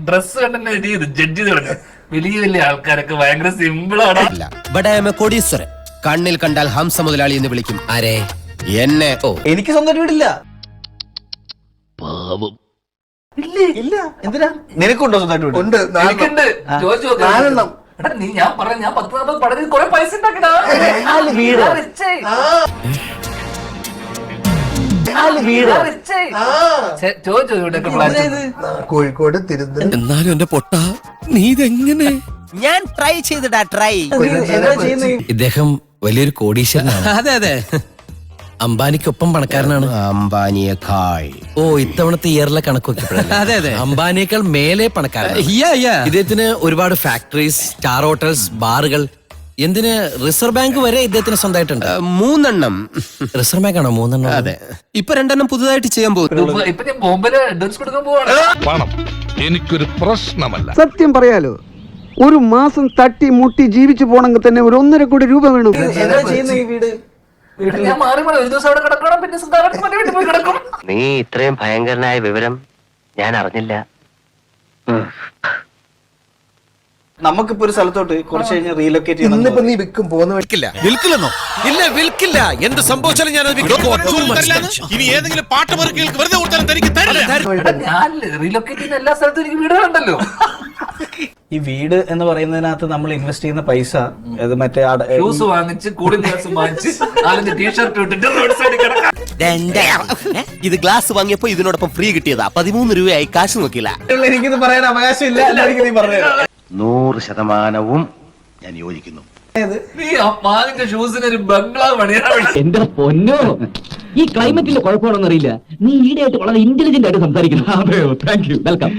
Dress കണ്ടെ judge ചെയ്ത് വലിയ വലിയ ആൾക്കാരൊക്കെ ഭയങ്കര സിമ്പിൾ ആണ്. കോടീശ്വരൻ കണ്ണിൽ കണ്ടാൽ ഹംസ മുതലാളി എന്ന് വിളിക്കും. ആരെ? എന്നെ. എനിക്ക് സ്വന്തം വീടില്ല. ഇല്ല. എന്തിനാ? നിനക്കുണ്ടോ സ്വന്തമായിട്ട് വീട്? ഉണ്ട്. എനിക്കുണ്ട്. ചോദിച്ചു നോക്കാം. എടാ നീ ഞാൻ 10-40 പഠനം കുറെ പൈസ ഉണ്ടാക്കടാ. വീട് ചോദിച്ചു കോഴിക്കോട് തിരുവനന്തപുരം. എന്നാലും എന്റെ പൊട്ട നീ ഇതെങ്ങനെ? ഞാൻ ട്രൈ ചെയ്തിടാ ട്രൈ. ഇദ്ദേഹം വലിയൊരു കോടീശ്വരനാണ്. അതെ അതെ, അംബാനിക്കൊപ്പം പണക്കാരനാണ്. അംബാനിയേക്കാൾ. ഓ, ഇത്തവണത്തെ ഇയറിലെ കണക്ക് നോക്കിയപ്പോഴല്ലേ? അതെ അതെ, അംബാനിയേക്കാൾ മേലെ പണക്കാരൻ. ഇദ്ദേഹത്തിന് ഒരുപാട് ഫാക്ടറീസ്, സ്റ്റാർ ഹോട്ടൽസ്, ബാറുകൾ, എന്തിന് റിസർവ് ബാങ്ക് വരെ ഇദ്ദേഹത്തിന് സ്വന്തമായിട്ടുണ്ട്. 3 റിസർവ് ബാങ്ക് ആണോ 3? അതെ. ഇപ്പൊ 2 പുതുതായിട്ട് ചെയ്യാൻ പോകും. ഇപ്പൊ ഞാൻ ബോംബെയില് ഡാൻസ് കൊടുക്കാൻ പോവാണ്. പണം എനിക്കൊരു പ്രശ്നമല്ല. സത്യം പറയാലോ, ഒരു മാസം തട്ടി മുട്ടി ജീവിച്ചു പോണെങ്കിൽ തന്നെ ഒരു 1.5 കോടി രൂപ വേണം. ഈ വീട് ഞാൻ മാറി ഒരു ദിവസം അവിടെ കിടക്കണം, പിന്നെ വീട്ടിൽ പോയി കിടക്കും. നീ ഇത്രയും ഭയങ്കരനായ വിവരം ഞാൻ അറിഞ്ഞില്ല. നമുക്കിപ്പോ ഒരു സ്ഥലത്തോട്ട് കുറച്ച് കഴിഞ്ഞ് റീലൊക്കേറ്റ് ചെയ്യണം. ഇന്നിപ്പോ നീ വിൽക്കും പോകുന്ന വിൽക്കില്ലെന്നോ? ഇല്ല, വിൽക്കില്ല. എന്ത് സംഭവിച്ചാലും ഞാൻ ഇനി ഏതെങ്കിലും പാട്ടുപെറുക്കികൾക്ക് വെറുതെ കൊടുത്താലും തനിക്ക് തരില്ല. ഞാൻ റീലൊക്കേറ്റ് ചെയ്യുന്ന എല്ലാ സ്ഥലത്തും എനിക്ക് വീടുകളുണ്ടല്ലോ. ഈ വീട് എന്ന് പറയുന്നതിനകത്ത് നമ്മൾ ഇൻവെസ്റ്റ് ചെയ്യുന്ന പൈസ അത് മറ്റേ ഷൂസ് വാങ്ങിച്ച്, കൂളിംഗ് ഗ്ലാസ് വാങ്ങിച്ച്, 4 ടീഷർട്ട് ഇട്ടിട്ട് റോഡ് സൈഡിൽ കിടക്കാം. ഇത് ഗ്ലാസ് വാങ്ങിയപ്പോ ഇതിനോടൊപ്പം ഫ്രീ കിട്ടിയതാ. 13 രൂപയായി. കാശ് നോക്കില്ല. എനിക്കിത് പറയാൻ അവകാശമില്ല. എല്ലാവർക്കും നീ പറഞ്ഞു 100% ഞാൻ യോജിക്കുന്നു. നീ വാങ്ങിച്ച ഷൂസിന് ഒരു ബംഗ്ലാവ് പണിയാണ്. എന്റെ പൊന്നോ, ഈ ക്ലൈമറ്റിന്റെ കുഴപ്പമാണെന്നറിയില്ല. നീ ഈടെയായിട്ട് വളരെ ഇന്റലിജന്റ് ആയിട്ട് സംസാരിക്കുന്നു. അതെയോ, താങ്ക് യു, വെൽക്കം.